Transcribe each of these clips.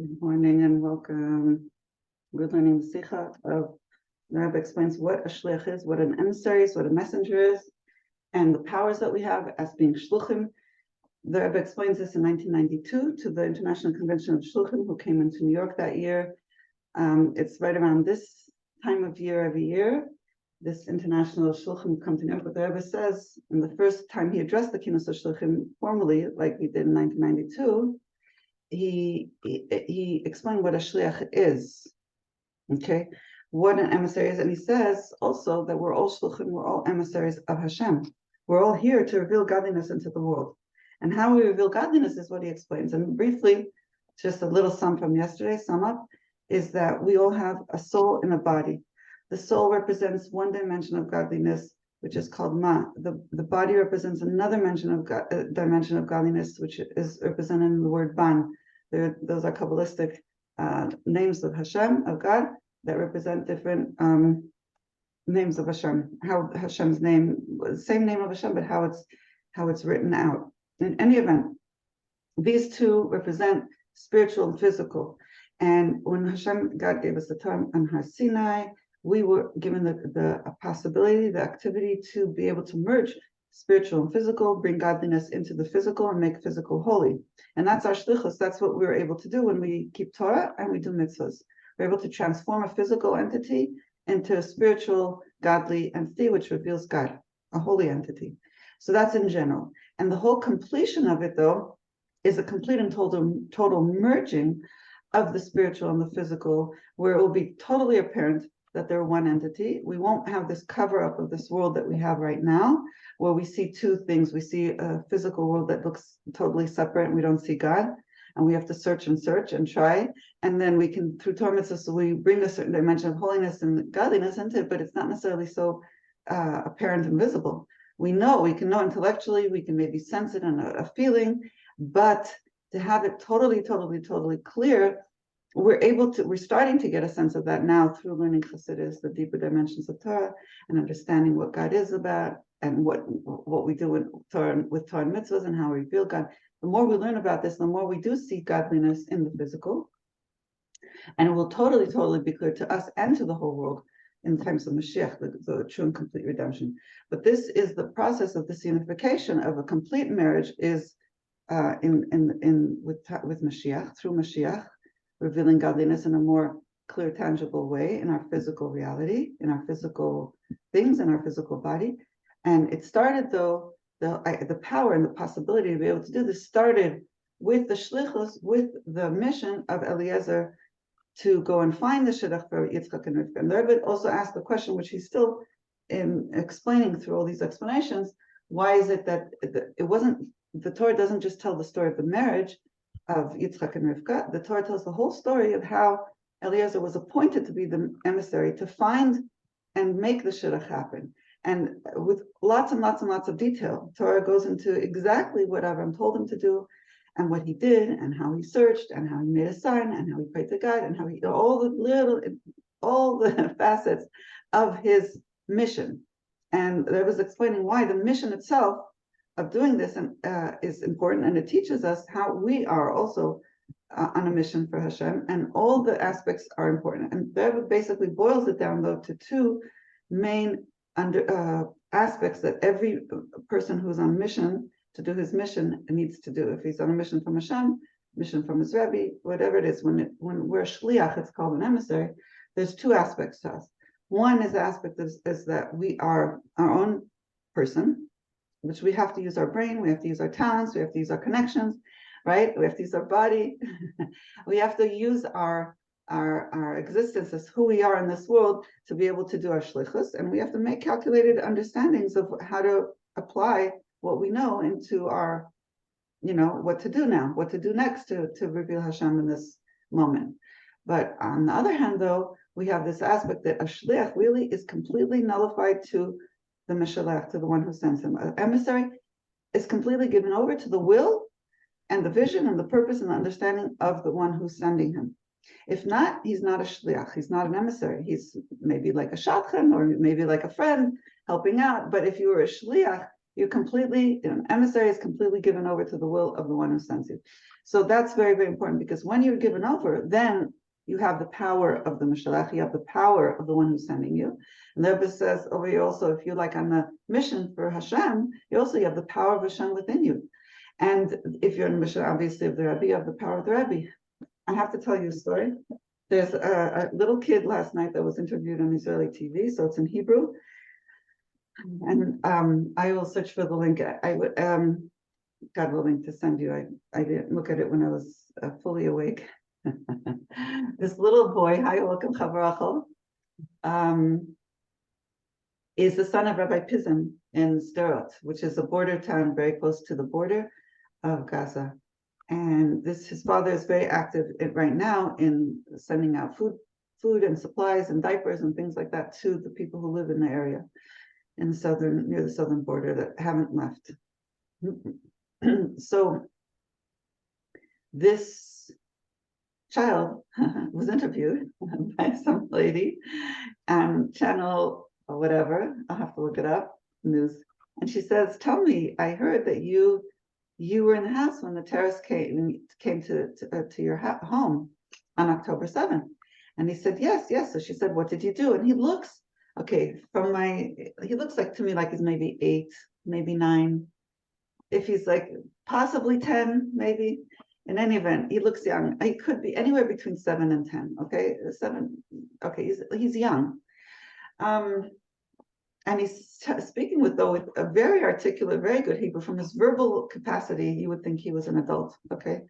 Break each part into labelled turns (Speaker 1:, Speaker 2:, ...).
Speaker 1: Good morning and welcome. We're learning the Sikha of the Rebbe explains what a shliach is, what an emissary is, what a messenger is, and the powers that we have as being shluchim. The Rebbe explains this in 1992 to the International Convention of Shluchim, who came into New York that year. It's right around this time of year every year. This international shluchim come to New York. But the Rebbe says, in the first time he addressed the Kinos of Shluchim formally, like he did in 1992, he explained what a shliach is, okay, what an emissary is, and he says also that we're all shluchim, we're all emissaries of Hashem. We're all here to reveal godliness into the world, and how we reveal godliness is what he explains. And briefly, just a little sum from yesterday, sum up, is that we all have a soul in a body. The soul represents one dimension of godliness, which is called Ma. The body represents another dimension of godliness, which is represented in the word Ban. Those are Kabbalistic names of Hashem, of God, that represent different names of Hashem. How Hashem's name, same name of Hashem, but how it's written out. In any event, these two represent spiritual and physical. And when Hashem, God gave us the Torah on Har Sinai, we were given the possibility, the activity to be able to merge spiritual and physical, bring godliness into the physical and make physical holy. And that's our shlichus. That's what we're able to do when we keep Torah and we do mitzvahs. We're able to transform a physical entity into a spiritual, godly entity, which reveals God, a holy entity. So that's in general. And the whole completion of it, though, is a complete and total merging of the spiritual and the physical, where it will be totally apparent that they're one entity. We won't have this cover-up of this world that we have right now, where we see two things. We see a physical world that looks totally separate and we don't see God, and we have to search and try, and then we can, through Torah mitzvahs, so we bring a certain dimension of holiness and godliness into it, but it's not necessarily so apparent and visible. We can know intellectually, we can maybe sense it in a feeling, but to have it totally clear, we're starting to get a sense of that now through learning Chassidus, the deeper dimensions of Torah, and understanding what God is about, and what we do with Torah and mitzvahs, and how we reveal God. The more we learn about this, the more we do see godliness in the physical, and it will totally be clear to us and to the whole world in times of Mashiach, the true and complete redemption. But this is the process of this unification of a complete marriage is with Mashiach, through Mashiach, revealing godliness in a more clear, tangible way in our physical reality, in our physical things, in our physical body. And it started, though, the power and the possibility to be able to do this started with the shlichus, with the mission of Eliezer to go and find the shidduch for Yitzchak and Rivka. And the Rebbe also asked the question, which he's still explaining through all these explanations, why is it that the Torah doesn't just tell the story of the marriage of Yitzchak and Rivka. The Torah tells the whole story of how Eliezer was appointed to be the emissary to find and make the shidduch happen. And with lots and lots of detail, Torah goes into exactly what Avram told him to do, and what he did, and how he searched, and how he made a sign, and how he prayed to God, and how he all the facets of his mission. And there was explaining why the mission itself of doing this is important, and it teaches us how we are also on a mission for Hashem, and all the aspects are important. And that basically boils it down, though, to two main aspects that every person who's on mission to do his mission needs to do. If he's on a mission from Hashem, mission from his Rebbe, whatever it is, when we're shliach, it's called an emissary. There's two aspects to us. One is the aspect is that we are our own person, which we have to use our brain, we have to use our talents, we have to use our connections, right? We have to use our body. We have to use our existence as who we are in this world to be able to do our shlichus, and we have to make calculated understandings of how to apply what we know into our, what to do now, what to do next to reveal Hashem in this moment. But on the other hand, though, we have this aspect that a shliach really is completely nullified to the Mishalech, to the one who sends him. An emissary is completely given over to the will and the vision and the purpose and the understanding of the one who's sending him. If not, he's not a shliach, he's not an emissary. He's maybe like a shadchan, or maybe like a friend helping out. But if you were a shliach, You completely, an emissary is completely given over to the will of the one who sends you. So that's very, very important, because when you're given over, then you have the power of the Mashalach, you have the power of the one who's sending you. And the Rebbe says over here also, if you're like on a mission for Hashem, you also have the power of Hashem within you. And if you're in a mission, obviously, of the Rebbe, you have the power of the Rebbe. I have to tell you a story. There's a little kid last night that was interviewed on Israeli TV, so it's in Hebrew. And I will search for the link. I would, God willing, to send you. I didn't look at it when I was fully awake. This little boy, hi, welcome, Chavarachol, is the son of Rabbi Pizin in Sderot, which is a border town very close to the border of Gaza. And his father is very active right now in sending out food and supplies and diapers and things like that to the people who live in the area in the near the southern border that haven't left. So this child was interviewed by some lady on channel or whatever, I'll have to look it up, news. And she says, tell me, I heard that you were in the house when the terrorists came to your home on October 7th. And he said, yes. So she said, what did you do? And he looks, he looks like to me like he's maybe 8, maybe 9. If he's like possibly 10, maybe. In any event, he looks young. He could be anywhere between 7 and 10. Okay, 7. Okay, he's young. And he's speaking with a very articulate, very good Hebrew. From his verbal capacity, you would think he was an adult. Okay,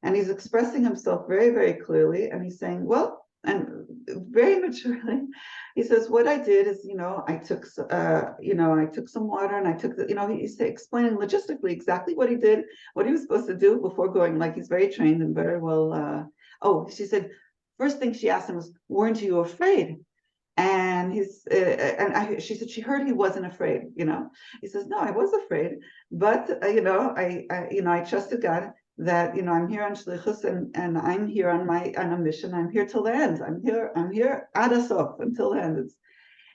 Speaker 1: and he's expressing himself very, very clearly. And he's saying, well, and very maturely, he says, what I did is, I took some water, and I took he's explaining logistically exactly what he did, what he was supposed to do before going. Like, he's very trained and very well. She said, first thing she asked him was, weren't you afraid? And she said she heard he wasn't afraid. He says, no, I was afraid, but I trusted God that I'm here on shlichus, and I'm here on a mission. I'm here till the end. I'm here ad asof, until the end.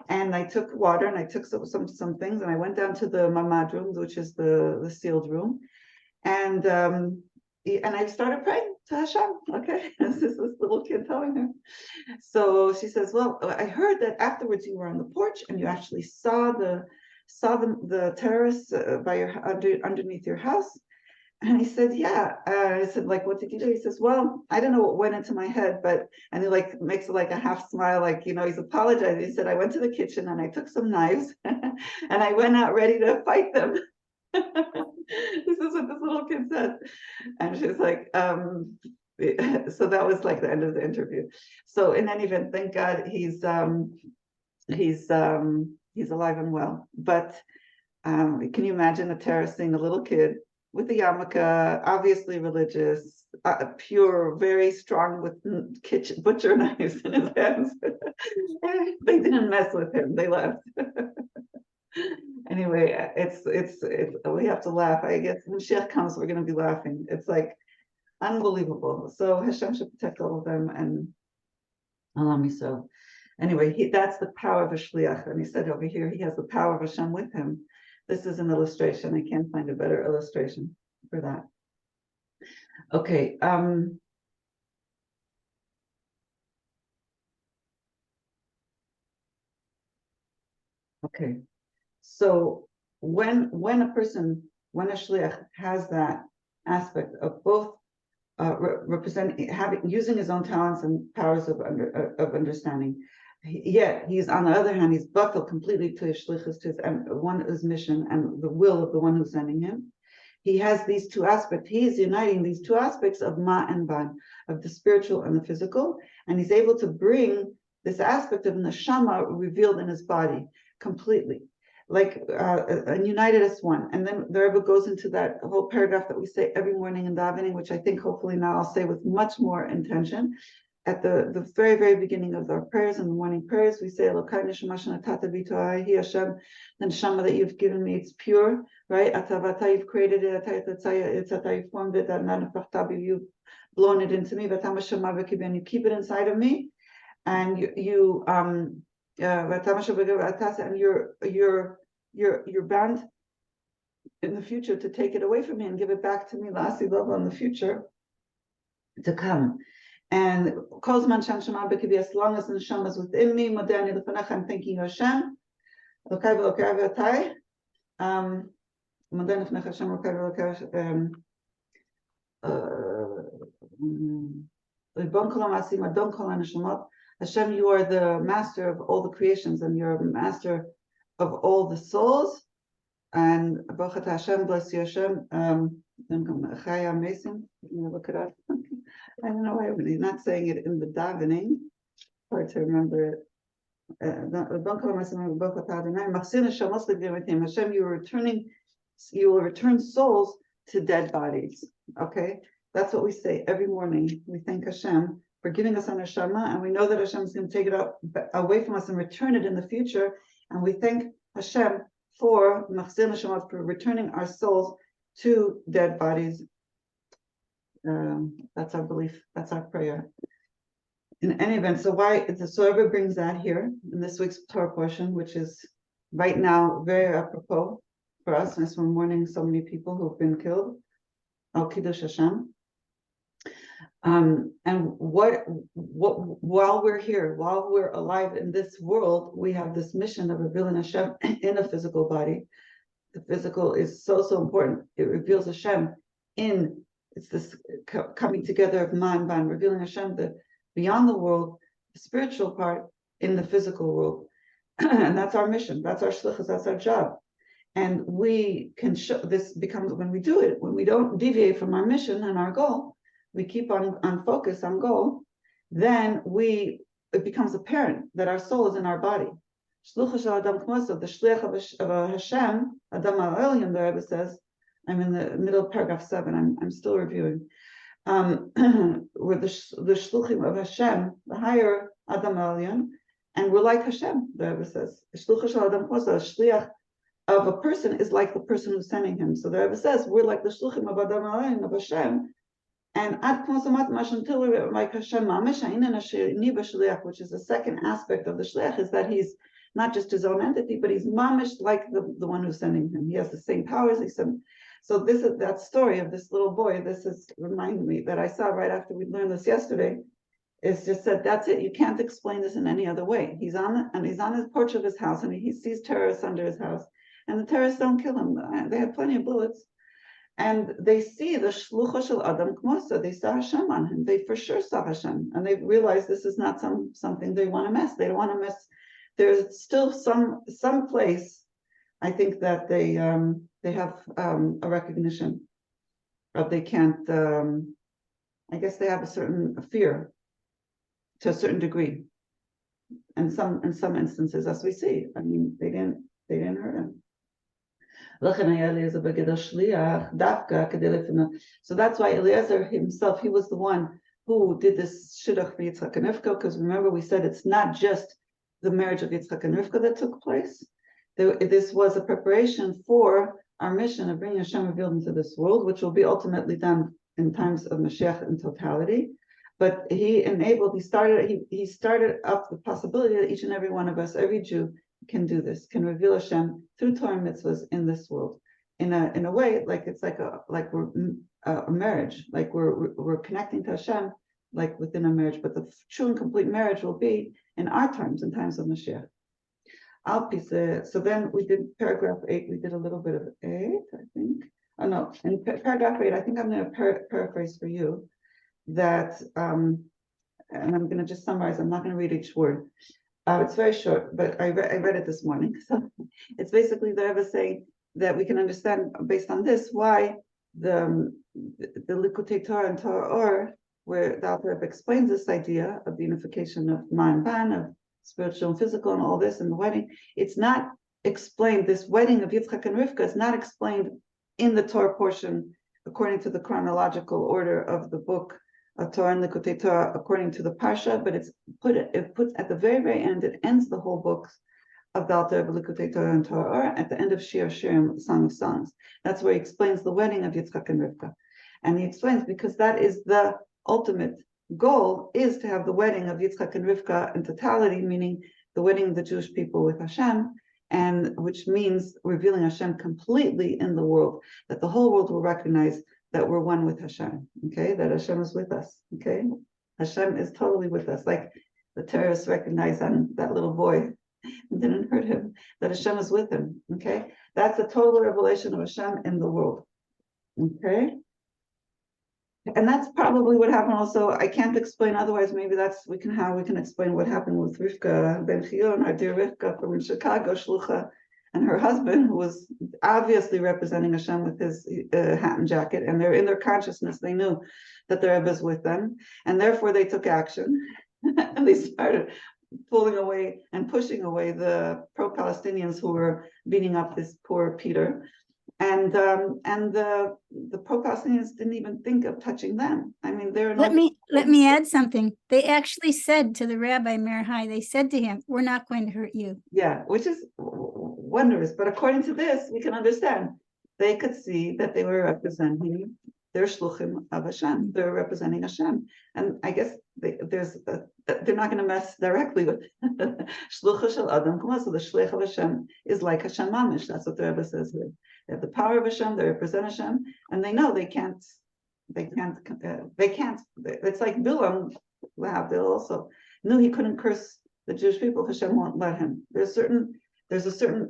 Speaker 1: And I took water, and I took some things, and I went down to the mamad room, which is the sealed room, and I started praying to Hashem. Okay, this is this little kid telling her. So she says, well, I heard that afterwards you were on the porch and you actually saw the terrorists underneath your house. And he said, yeah. I said, like, what did you do? He says, well, I don't know what went into my head, and he makes like a half smile, he's apologizing. He said, I went to the kitchen and I took some knives and I went out ready to fight them. This is what this little kid said. And she's like, so that was like the end of the interview. So in any event, thank God he's alive and well. But can you imagine a terrorist seeing a little kid with the yarmulke, obviously religious, pure, very strong, with butcher knives in his hands? They didn't mess with him. They left. Anyway, it's we have to laugh. I guess when Mashiach comes, we're going to be laughing. It's like unbelievable. So Hashem should protect all of them, and allow me so. Anyway, that's the power of a shliach. And he said over here, he has the power of Hashem with him. This is an illustration. I can't find a better illustration for that. Okay. Okay. So when a shliach has that aspect of both using his own talents and powers of understanding, yet he's on the other hand, he's buckled completely to his shlichus, to his mission and the will of the one who's sending him. He has these two aspects. He is uniting these two aspects of ma and ban, of the spiritual and the physical, and he's able to bring this aspect of neshama revealed in his body completely, and united as one. And then the Rebbe goes into that whole paragraph that we say every morning in davening, which I think hopefully now I'll say with much more intention. At the very, very beginning of our prayers, in the morning prayers, we say, Elokai neshama shenatata b'torai, He Hashem, the neshama that you've given me, it's pure, right? Atavata, you've created it, you've formed it, you've blown it into me, and you keep it inside of me, and you're bound in the future to take it away from me and give it back to me, Lasi Love, on the future to come. And Kozman Shan Shema B'Kibi, as long as the neshama is within me, Modani L'Fanech, I'm thanking you, Hashem. Lokai v'lokai v'atai. Modani L'Fanech Hashem, Lokai v'lokai Hashem, you are the master of all the creations, and you're the master of all the souls. And Baruch Atah Hashem, bless you Hashem. Chaya Mason, look it up. I don't know why he's not saying it in the davening. Hard to remember it. Hashem, you will return souls to dead bodies. Okay, that's what we say every morning. We thank Hashem for giving us our neshama, and we know that Hashem is going to take it away from us and return it in the future. And we thank Hashem for returning our souls to dead bodies. That's our belief. That's our prayer. In any event, so Rebbe brings that here in this week's Torah portion, which is right now very apropos for us, as we're mourning so many people who've been killed. Al Kiddush Hashem. And while we're here, while we're alive in this world, we have this mission of revealing Hashem in a physical body. The physical is so important. It reveals Hashem it's this coming together of man, ban, revealing Hashem beyond the world, the spiritual part in the physical world. And that's our mission. That's our shlichus. That's our job. And we can show this becomes when we do it, when we don't deviate from our mission and our goal, we keep on focus on goal, then it becomes apparent that our soul is in our body. Shlucha shel Adam Kmoso, the shliach of Hashem, Adam Ha'elyon, the Rebbe says, I'm in the middle of paragraph 7, I'm still reviewing. We're the shluchim of Hashem, the higher Adam Ha'elyon, and we're like Hashem, the Rebbe says. Shlucha shel Adam Kmoso, the shliach of a person is like the person who's sending him. So the Rebbe says, we're like the shluchim of Adam Ha'elyon, of Hashem, and until we're like Hashem mamish, which is the second aspect of the shliach, is that he's not just his own entity, but he's mamish like the one who's sending him. He has the same powers. So this is that story of this little boy. This is reminding me that I saw right after we learned this yesterday. It's just said that's it. You can't explain this in any other way. He's on his porch of his house, and he sees terrorists under his house, and the terrorists don't kill him. They have plenty of bullets. And they see the shlucha shel Adam Kmosa. They saw Hashem on him. They for sure saw Hashem, and they realized this is not something they want to mess. They don't want to mess. There's still some place, I think, that they have a recognition of they can't. I guess they have a certain fear to a certain degree, and in some instances, as we see. I mean, they didn't hurt him. So that's why Eliezer himself, he was the one who did this shidduch for Yitzchak and Rivka, because remember we said it's not just the marriage of Yitzchak and Rivka that took place. This was a preparation for our mission of bringing Hashem revealed into this world, which will be ultimately done in times of Mashiach in totality. But he started up the possibility that each and every one of us, every Jew, can do this, can reveal Hashem through Torah mitzvahs in this world, in a way like it's like we're a marriage, like we're connecting to Hashem like within a marriage. But the true and complete marriage will be in our times, in times of Mashiach. So then we did paragraph 8. We did a little bit of 8, I think. Oh no, in paragraph 8, I think I'm going to paraphrase for you that, and I'm going to just summarize. I'm not going to read each word. It's very short, but I read it this morning. So it's basically the Rebbe saying that we can understand based on this why the Likutei Torah and Torah Or, where the Rebbe explains this idea of the unification of man ban, of spiritual and physical and all this in the wedding. It's not explained, this wedding of Yitzchak and Rivka is not explained in the Torah portion according to the chronological order of the book Torah and Likutei Torah according to the Parsha, but it puts at the very, very end, it ends the whole book of the Alter of Likutei Torah and Torah at the end of Shir Shirim, Song of Songs. That's where he explains the wedding of Yitzchak and Rivka. And he explains because that is the ultimate goal, is to have the wedding of Yitzchak and Rivka in totality, meaning the wedding of the Jewish people with Hashem, and which means revealing Hashem completely in the world, that the whole world will recognize that we're one with Hashem, okay? That Hashem is with us, okay? Hashem is totally with us, like the terrorists recognized on that little boy, didn't hurt him, that Hashem is with him, okay? That's a total revelation of Hashem in the world, okay? And that's probably what happened also. I can't explain, otherwise maybe we can explain what happened with Rivka Ben Chion, our dear Rivka from Chicago, Shlucha, and her husband, who was obviously representing Hashem with his hat and jacket, and they're in their consciousness, they knew that the Rebbe is with them, and therefore they took action, and they started pulling away and pushing away the pro-Palestinians who were beating up this poor Peter. And the pro-Palestinians didn't even think of touching them. I mean,
Speaker 2: let me add something. They actually said to the Rabbi Meir Hai, they said to him, "We're not going to hurt you."
Speaker 1: Yeah, which is wondrous. But according to this, we can understand. They could see that they were representing their shluchim of Hashem. They're representing Hashem, and I guess they're not going to mess directly with shlucha shel adam. So the shlich of Hashem is like Hashem mamish. That's what the Rebbe says here. They have the power of Hashem. They represent Hashem, and they know they can't. It's like Bilam, Lahavdil also knew he couldn't curse the Jewish people. Hashem won't let him. There's a certain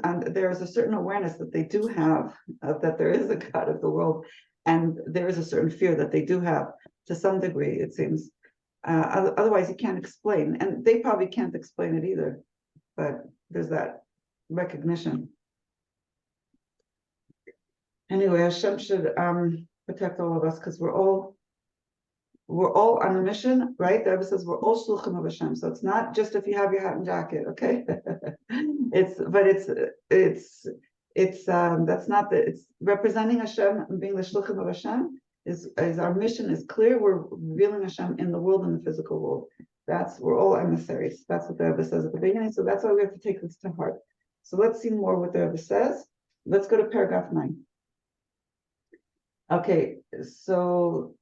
Speaker 1: awareness that they do have that there is a God of the world, and there is a certain fear that they do have to some degree. It seems. Otherwise, you can't explain, and they probably can't explain it either. But there's that recognition. Anyway, Hashem should protect all of us, because we're all on a mission, right? The Rebbe says we're all shluchim of Hashem. So it's not just if you have your hat and jacket, okay? It's representing Hashem and being the shluchim of Hashem is our mission is clear. We're revealing Hashem in the world, in the physical world. We're all emissaries. That's what the Rebbe says at the beginning. So that's why we have to take this to heart. So let's see more what the Rebbe says. Let's go to paragraph 9. Okay, so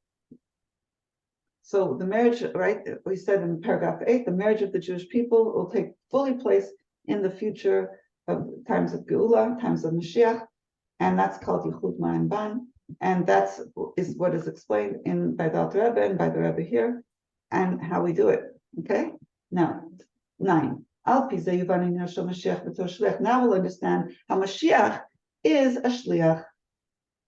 Speaker 1: the marriage, right? We said in paragraph 8, the marriage of the Jewish people will take fully place in the future of times of Geula, times of Mashiach, and that's called Yichud Ma'an Ban, and that is what is explained by the Alter Rebbe and by the Rebbe here, and how we do it. Okay, now 9. Now we'll understand how Mashiach is a shliach.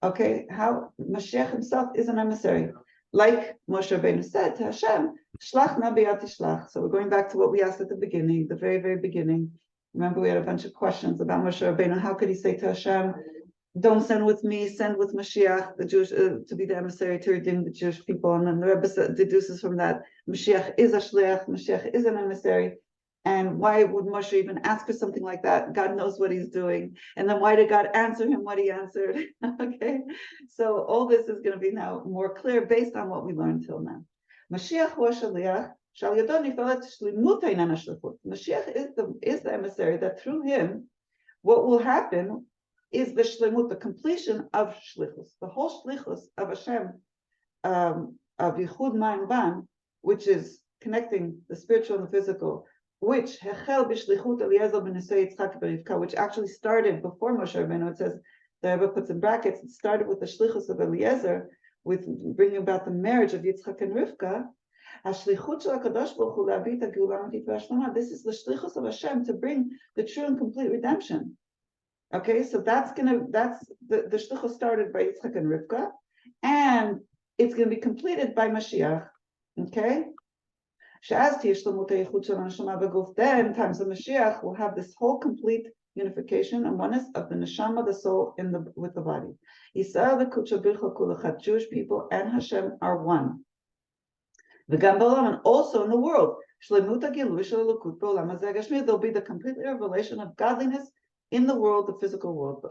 Speaker 1: Okay, how Mashiach himself is an emissary. Like Moshe Rabbeinu said to Hashem, Shlach na b'yad tishlach. So we're going back to what we asked at the beginning, the very, very beginning. Remember, we had a bunch of questions about Moshe Rabbeinu. How could he say to Hashem, don't send with me, send with Mashiach, the Jewish, to be the emissary to redeem the Jewish people. And then the Rebbe deduces from that, Mashiach is a shliach, Mashiach is an emissary. And why would Moshe even ask for something like that? God knows what he's doing. And then why did God answer him what he answered? Okay, so all this is going to be now more clear based on what we learned till now. Mashiach was shaliach, shal yado nifalet shlimuta inan hashlichut. Mashiach is the emissary that through him, what will happen is the shlimut, the completion of shlichus, the whole shlichus of Hashem, of Yichud Ma'an Ban, which is connecting the spiritual and the physical, which actually started before Moshe Rabbeinu. It says, the Rebbe puts in brackets, it started with the shlichus of Eliezer, with bringing about the marriage of Yitzchak and Rivka. This is the shlichus of Hashem to bring the true and complete redemption. Okay, so that's the shlichus started by Yitzchak and Rivka, and it's going to be completed by Mashiach. Okay. Then, times of Mashiach, will have this whole complete unification and oneness of the neshama, the soul, with the body. Jewish people and Hashem are one. And also in the world, there'll be the complete revelation of godliness in the world, the physical world. In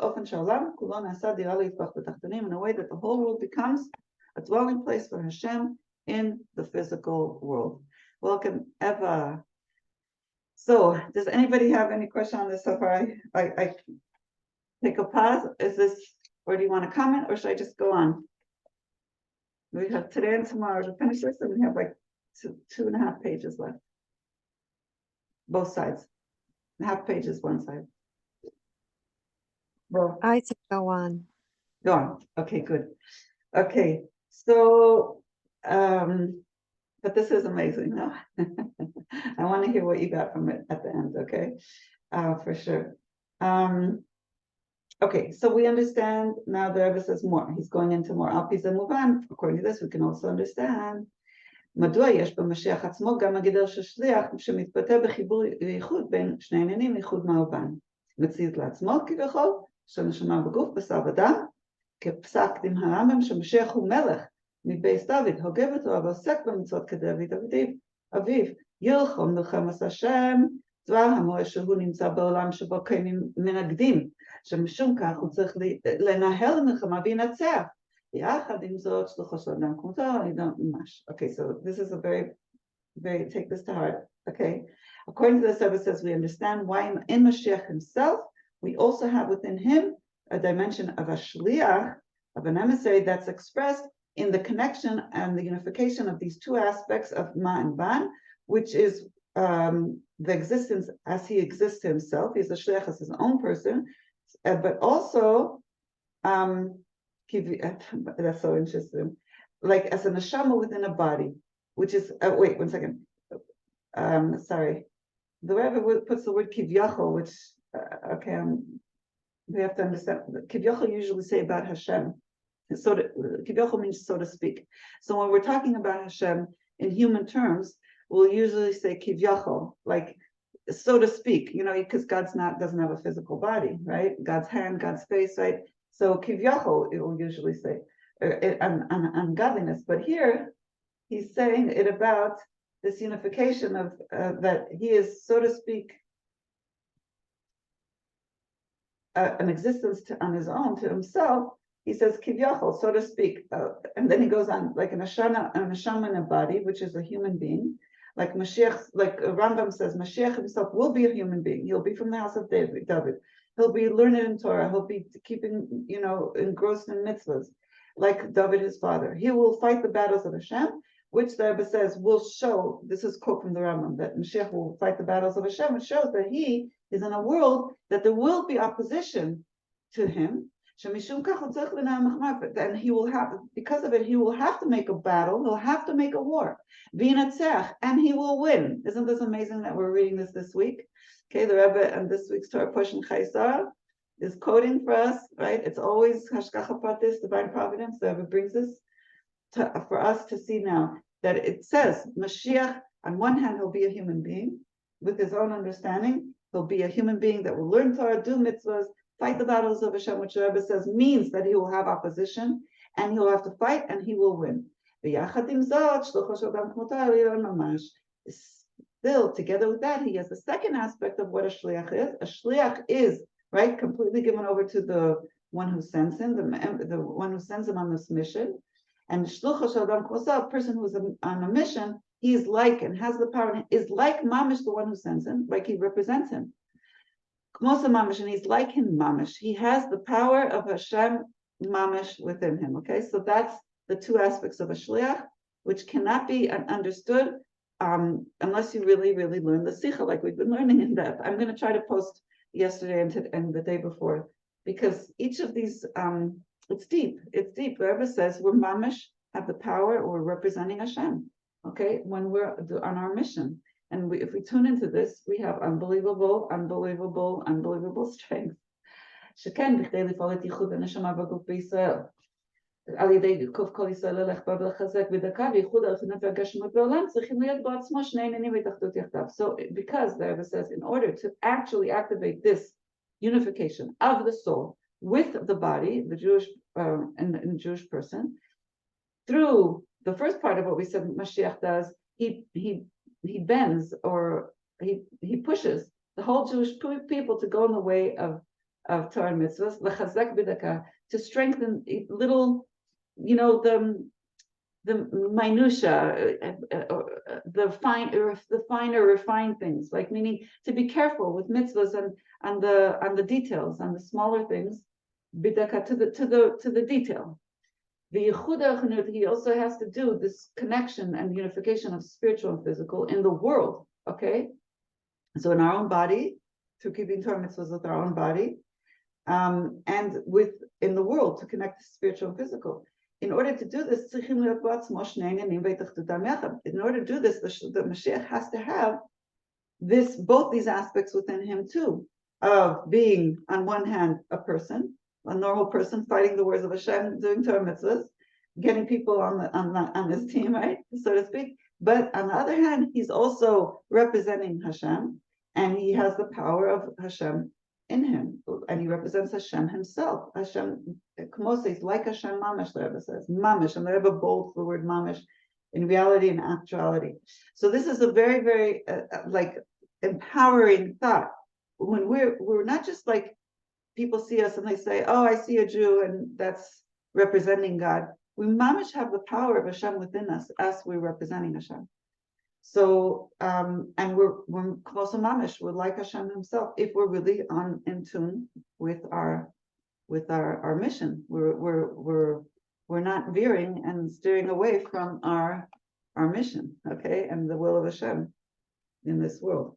Speaker 1: a way that the whole world becomes a dwelling place for Hashem in the physical world. Welcome, Eva. So, does anybody have any question on this so far? I take a pause. Is this, or do you want to comment, or should I just go on? We have today and tomorrow to finish this, and we have like two and a half pages left. Both sides. Half pages, one side. Well,
Speaker 3: I to go on.
Speaker 1: go on. Okay, good. Okay, so, but this is amazing, no? I want to hear what you got from it at the end, okay? For sure. Okay, so we understand now the Rebbe says more. He's going into more. Al pi ze muvan, according to this, we can also understand. מדוע יש במשיח עצמו גם הגדר של שליח שמתבטא בחיבור וייחוד בין שני עניינים, ייחוד מהובן. מציאות לעצמו כביכול, שנשמה בגוף, בשר ודם, כפסק דין הרמב"ם שמשיח הוא מלך מבייס דוד, הוגה בתורה ועוסק במצוות כדוד אביו, ילחום מלחמת השם, דבר המורה שהוא נמצא בעולם שבו קיימים מנגדים, שמשום כך הוא צריך לנהל המלחמה וינצח. Okay, so this is a very, take this to heart, okay? According to the Rebbe says, we understand why in Mashiach himself, we also have within him a dimension of a shliach, of an emissary that's expressed in the connection and the unification of these two aspects of ma and ban, which is the existence as he exists himself. He's a shliach as his own person, but also, that's so interesting. Like as a neshama within a body, which is wait 1 second. Sorry, the Rebbe puts the word kivyachol, which okay, we have to understand. Kivyachol usually say about Hashem. So kivyachol means so to speak. So when we're talking about Hashem in human terms, we'll usually say kivyachol, like so to speak. You know, because God's doesn't have a physical body, right? God's hand, God's face, right? So kivyachol, it will usually say ungodliness, but here he's saying it about this unification of that he is, so to speak, an existence on his own, to himself. He says kivyachol, so to speak, and then he goes on like a neshama in a body, which is a human being, like Mashiach, like Rambam says, Mashiach himself will be a human being. He'll be from the house of David. He'll be learned in Torah. He'll be keeping, engrossed in mitzvahs, like David, his father. He will fight the battles of Hashem, which the Rebbe says will show, this is a quote from the Rambam, that Mashiach will fight the battles of Hashem, which shows that he is in a world that there will be opposition to him. And he will have, because of it, he will have to make a battle, he'll have to make a war. And he will win. Isn't this amazing that we're reading this week? Okay, the Rebbe and this week's Torah portion Chaisar is quoting for us, right? It's always Hashgacha Pratis, divine providence. The Rebbe brings this for us to see now that it says Mashiach, on one hand, he'll be a human being with his own understanding. He'll be a human being that will learn Torah, do mitzvahs, fight the battles of Hashem, which the Rebbe says means that he will have opposition and he'll have to fight and he will win. Still, together with that, he has the second aspect of what a shliach is. A shliach is, right, completely given over to the one who sends him, the one who sends him on this mission. And shlucha shel adam k'mosav, a person who's on a mission, he is like and has the power, and is like mamish, the one who sends him, like he represents him. K'mosav mamish, and he's like him mamish. He has the power of Hashem mamish within him. Okay, so that's the two aspects of a shliach, which cannot be understood unless you really, really learn the Sikha, like we've been learning in depth. I'm going to try to post yesterday and the day before, because each of these, it's deep. The Rebbe says we're mamish, have the power, or we're representing Hashem, okay, when we're on our mission. And if we tune into this, we have unbelievable strength. Sheken b'chdei lifal et yichud haneshama b'guf b'Yisrael. על ידי קוף כל ישראל ללך בה ולחזק בדקה וייחוד הרוחניות והגשמיות בעולם צריכים להיות בו עצמו שני עניינים והתאחדות יחדיו. So because the Rebbe says in order to actually activate this unification of the soul with the body, the Jewish and the Jewish person, through the first part of what we said Mashiach does, he bends, or he pushes the whole Jewish people to go in the way of Torah and mitzvahs, l'chazek b'daka, to strengthen little, the minutia, the finer refined things, like meaning to be careful with mitzvahs and the details, and the smaller things, b'daka, to the detail. The Yehudit Wolffe, he also has to do this connection and unification of spiritual and physical in the world. Okay, so in our own body, through keeping Torah mitzvahs with our own body, and in the world to connect the spiritual and physical. In order to do this, in order to do this, the Mashiach has to have both these aspects within him too, of being on one hand a normal person fighting the wars of Hashem, doing Torah mitzvahs, getting people on his team, right, so to speak. But on the other hand, he's also representing Hashem, and he has the power of Hashem in him, and he represents Hashem himself. Hashem, Kmos, like Hashem Mamish, the Rebbe says, Mamish, and the Rebbe bolds the word Mamish in reality and actuality. So this is a very, very like empowering thought. When we're not just like people see us and they say, "Oh, I see a Jew," and that's representing God. We mamish have the power of Hashem within us as we're representing Hashem. So, and we're close to mamish. We're like Hashem Himself if we're really in tune with our mission. We're not veering and steering away from our mission, okay, and the will of Hashem in this world.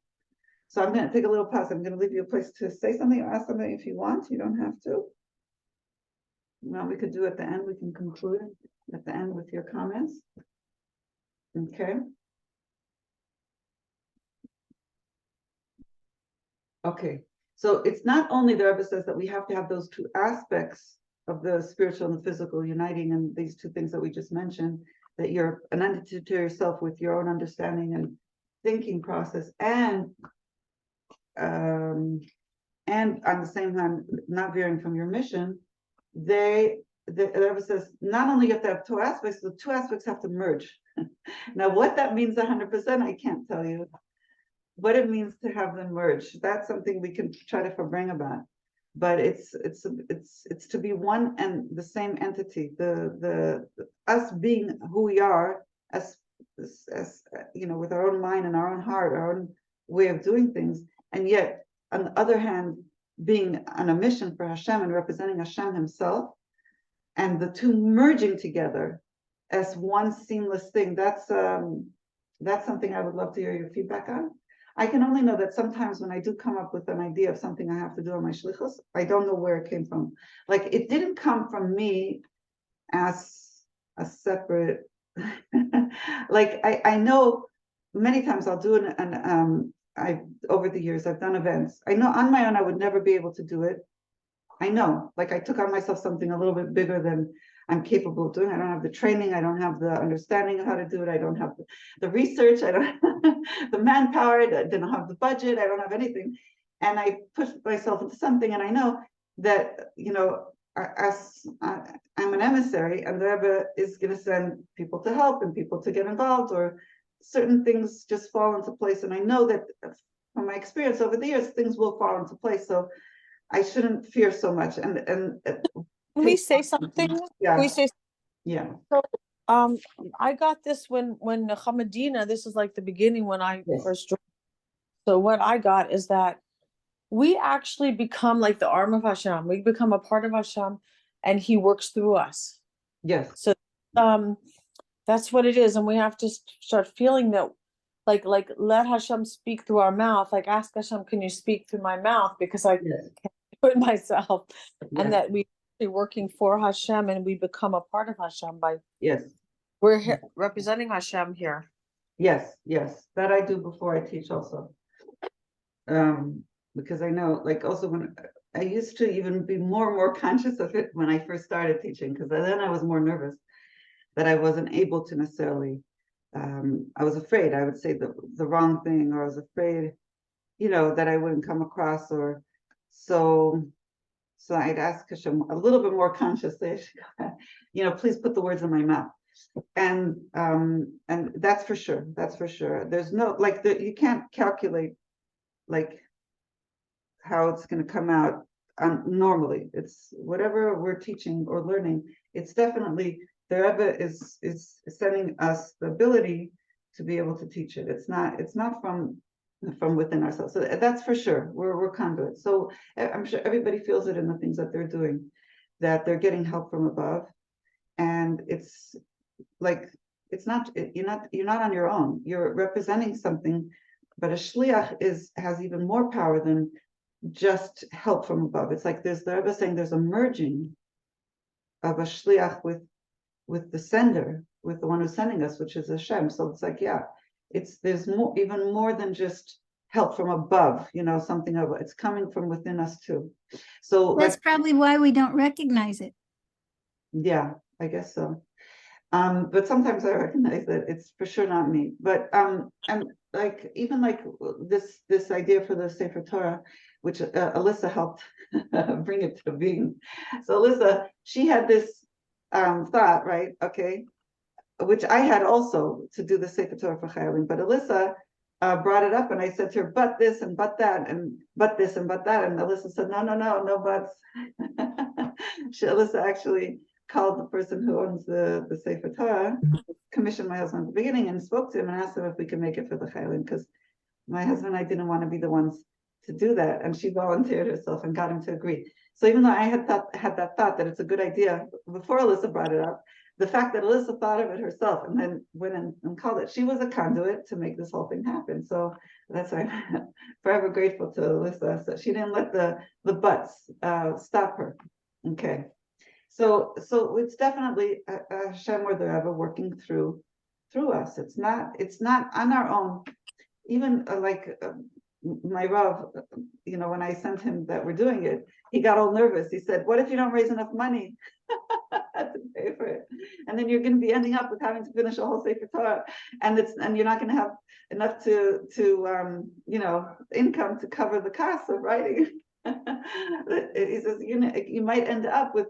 Speaker 1: So I'm going to take a little pause. I'm going to leave you a place to say something or ask something if you want. You don't have to. Well, we could do at the end. We can conclude at the end with your comments. Okay. Okay. So it's not only, the Rebbe says, that we have to have those two aspects of the spiritual and the physical uniting, and these two things that we just mentioned, that you're an entity to yourself with your own understanding and thinking process, and on the same hand, not veering from your mission. The Rebbe says not only you have to have two aspects, the two aspects have to merge. Now, what that means 100%, I can't tell you. What it means to have them merge, that's something we can try to bring about. But it's to be one and the same entity. The us being who we are, as you know, with our own mind and our own heart, our own way of doing things, and yet on the other hand, being on a mission for Hashem and representing Hashem Himself, and the two merging together as one seamless thing. That's something I would love to hear your feedback on. I can only know that sometimes when I do come up with an idea of something I have to do on my shlichus, I don't know where it came from. Like, it didn't come from me as a separate. Like, I know many times I'll do over the years I've done events. I know on my own I would never be able to do it. I know, like, I took on myself something a little bit bigger than I'm capable of doing. I don't have the training. I don't have the understanding of how to do it. I don't have the research. I don't have the manpower. I don't have the budget. I don't have anything. And I pushed myself into something. And I know that, you know, I'm an emissary, and the Rebbe is going to send people to help and people to get involved, or certain things just fall into place. And I know that from my experience over the years, things will fall into place. So I shouldn't fear so much. And
Speaker 3: Can we say something?
Speaker 1: Yeah.
Speaker 3: Can we say?
Speaker 1: Yeah.
Speaker 3: So, I got this when Hamadina. This is like the beginning when I first joined. So what I got is that we actually become like the arm of Hashem. We become a part of Hashem, and He works through us.
Speaker 1: Yes.
Speaker 3: So, that's what it is, and we have to start feeling that, like let Hashem speak through our mouth. Like, ask Hashem, can you speak through my mouth, because I can't do it myself, and that we. Working for Hashem, and we become a part of Hashem by we're here representing Hashem here.
Speaker 1: Yes, that I do before I teach also, because I know, like, also when I used to even be more and more conscious of it when I first started teaching, because then I was more nervous that I wasn't able to necessarily. I was afraid I would say the wrong thing, or I was afraid, you know, that I wouldn't come across, or so. So I'd ask Hashem a little bit more consciously, you know, please put the words in my mouth. And that's for sure. That's for sure. There's no, like, you can't calculate, like, how it's going to come out normally. It's whatever we're teaching or learning. It's definitely, the Rebbe is sending us the ability to be able to teach it. It's not from within ourselves. So that's for sure. We're conduits. So I'm sure everybody feels it in the things that they're doing, that they're getting help from above. And it's like, you're not on your own. You're representing something, but a shliach has even more power than just help from above. It's like the Rebbe saying there's a merging of a shliach with the sender, with the one who's sending us, which is Hashem. So it's like, there's more, even more than just help from above, something of it's coming from within us too. So
Speaker 2: That's probably why we don't recognize it.
Speaker 1: Yeah, I guess so. But sometimes I recognize that it's for sure not me. But and like even like this idea for the Sefer Torah, which Alyssa helped bring it to being. So Alyssa, she had this thought, right? Okay, which I had also to do the Sefer Torah for Chayalim, but Alyssa brought it up, and I said to her, "But this and but that, and but this and but that," and Alyssa said, "No buts." Alyssa actually called the person who owns the Sefer Torah, commissioned my husband at the beginning, and spoke to him and asked him if we could make it for the Chayalim, because my husband and I didn't want to be the ones to do that, and she volunteered herself and got him to agree. So even though I had that thought that it's a good idea before Alyssa brought it up, the fact that Alyssa thought of it herself and then went and called it, she was a conduit to make this whole thing happen. So that's why I'm forever grateful to Alyssa. So she didn't let the buts stop her. Okay. So it's definitely Hashem or the Rebbe working through us. It's not on our own. Even my Rav, when I sent him that we're doing it, he got all nervous. He said, "What if you don't raise enough money to pay for it? And then you're going to be ending up with having to finish a whole Sefer Torah, and you're not going to have enough to income to cover the costs of writing." He says, you might end up with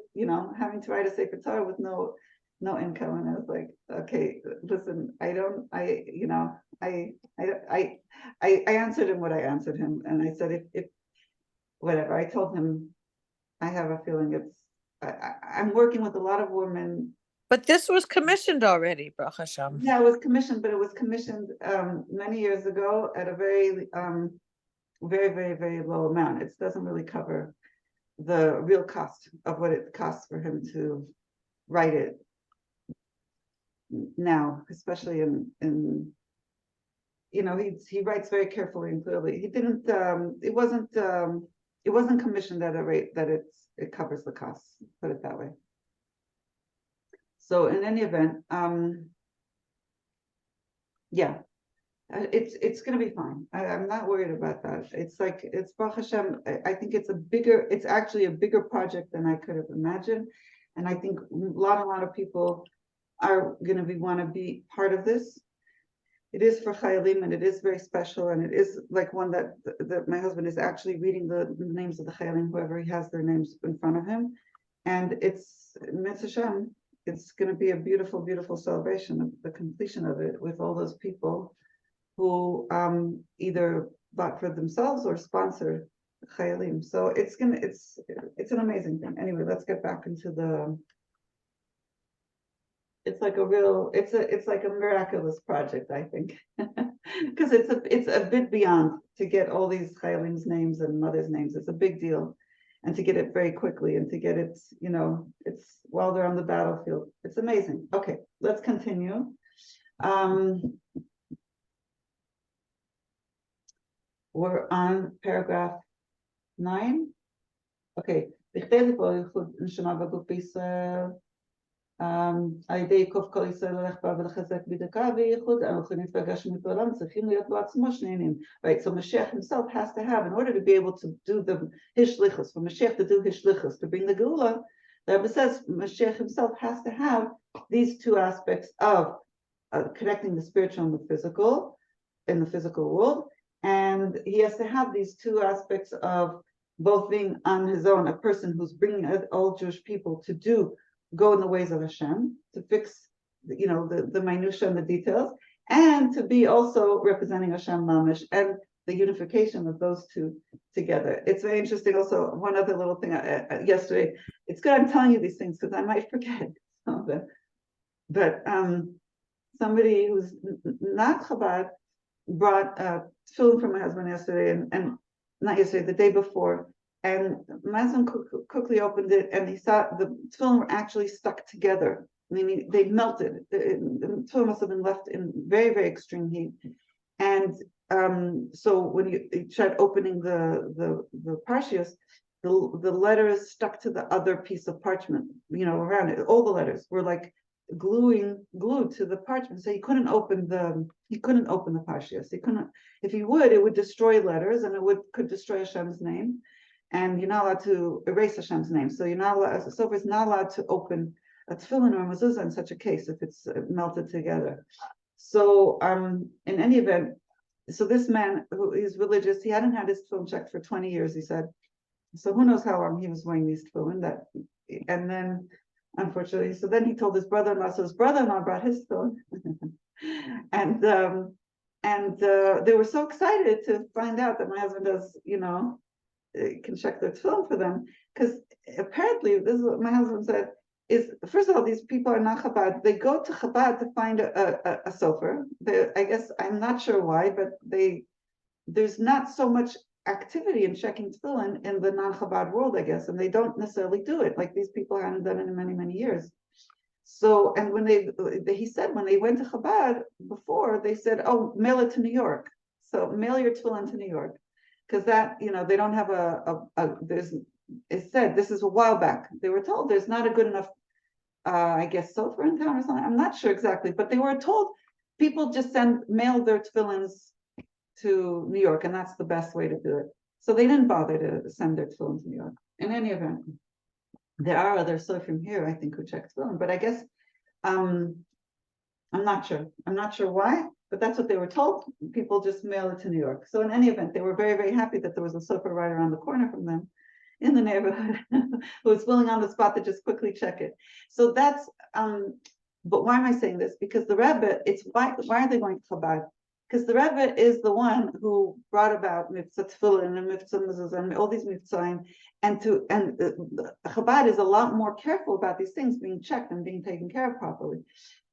Speaker 1: having to write a Sefer Torah with no income. And I was like, okay, listen, I answered him what I answered him, and I said, if whatever, I told him, I have a feeling I'm working with a lot of women.
Speaker 3: But this was commissioned already, Baruch Hashem.
Speaker 1: Yeah, it was commissioned, but it was commissioned many years ago at a very very, very, very low amount. It doesn't really cover the real cost of what it costs for him to write it now, especially in he writes very carefully and clearly. He didn't it wasn't commissioned at a rate that it covers the costs, put it that way. So in any event, it's going to be fine. I'm not worried about that. It's Baruch Hashem. I think it's actually a bigger project than I could have imagined. And I think a lot of people are going to want to be part of this. It is for Chayalim, and it is very special. And it is like one that my husband is actually reading the names of the Chayalim, whoever he has their names in front of him. And it's Mitzvah Hashem. It's going to be a beautiful, beautiful celebration of the completion of it with all those people who either bought for themselves or sponsored Chayalim. So it's an amazing thing. Anyway, let's get back into it's like a miraculous project, I think, because it's a bit beyond to get all these Chayalim's names and mothers' names. It's a big deal, and to get it very quickly and to get it, it's while they're on the battlefield. It's amazing. Okay, let's continue. We're on paragraph 9. Okay. על ידי עיקוף כל ישראל ללך בה ולחזק בדקה וייחוד, אנחנו נתפגש בעולם, צריכים להיות בו עצמו שני עניינים. Right, so Mashiach himself has to have, in order to be able to do his shlichus, for Mashiach to do his shlichus, to bring the Geula, the Rebbe says Mashiach himself has to have these two aspects of connecting the spiritual and the physical in the physical world, and he has to have these two aspects of both being on his own, a person who's bringing all Jewish people to go in the ways of Hashem, to fix, the minutiae and the details, and to be also representing Hashem Mamish, and the unification of those two together. It's very interesting. Also, one other little thing yesterday. It's good I'm telling you these things because I might forget some of them. But somebody who's not Chabad brought tefillin for my husband yesterday, and not yesterday, the day before. And my husband quickly opened it, and he saw the tefillin were actually stuck together. I mean, they melted. The tefillin must have been left in very, very extreme heat. And so when you tried opening the parshios, the letters stuck to the other piece of parchment, around it. All the letters were like glued to the parchment, so he couldn't open the parshios. He couldn't. If he would, it would destroy letters, and could destroy Hashem's name. And you're not allowed to erase Hashem's name. So you're not allowed. As a sofer is not allowed to open a tefillin or a mezuzah in such a case if it's melted together. So in any event, so this man who is religious, he hadn't had his tefillin checked for 20 years. He said, so who knows how long he was wearing these tefillin. And then, unfortunately, so then he told his brother-in-law. So his brother-in-law brought his tefillin, and they were so excited to find out that my husband does, can check their tefillin for them, because apparently this is what my husband said. Is first of all, these people are not Chabad. They go to Chabad to find a sofer. I guess I'm not sure why, but there's not so much activity in checking tefillin in the non-Chabad world, I guess, and they don't necessarily do it. Like these people hadn't done it in many, many years. So, and when he said when they went to Chabad before, they said, "Oh, mail it to New York." So mail your tefillin to New York, because that they don't have it said, this is a while back, they were told there's not a good enough I guess sofer in town or something. I'm not sure exactly, but they were told people just mail their tefillins to New York, and that's the best way to do it. So they didn't bother to send their tefillin to New York. In any event, there are other sofrim here, I think, who check tefillin, but I guess I'm not sure. I'm not sure why, but that's what they were told. People just mail it to New York. So in any event, they were very, very happy that there was a sofer right around the corner from them in the neighborhood who was willing on the spot to just quickly check it. So that's, but why am I saying this? Because the Rebbe, why are they going to Chabad? Because the Rebbe is the one who brought about mitzvah tefillin and mitzvah mezuzah and all these mitzvahs, and Chabad is a lot more careful about these things being checked and being taken care of properly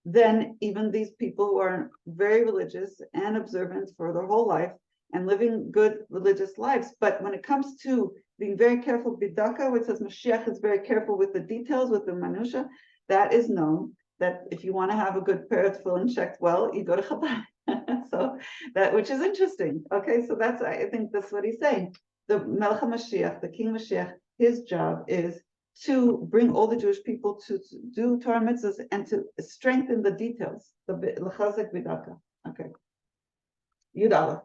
Speaker 1: than even these people who are very religious and observant for their whole life and living good religious lives. But when it comes to being very careful, bidaka, which says Mashiach is very careful with the details, with the manusha, that is known that if you want to have a good pair of tefillin checked well, you go to Chabad. So that, which is interesting. Okay, so I think that's what he's saying. The Melech HaMashiach, the King Mashiach, his job is to bring all the Jewish people to do Torah mitzvahs and to strengthen the details. The l'chazek bidaka. Okay. Yud Aleph.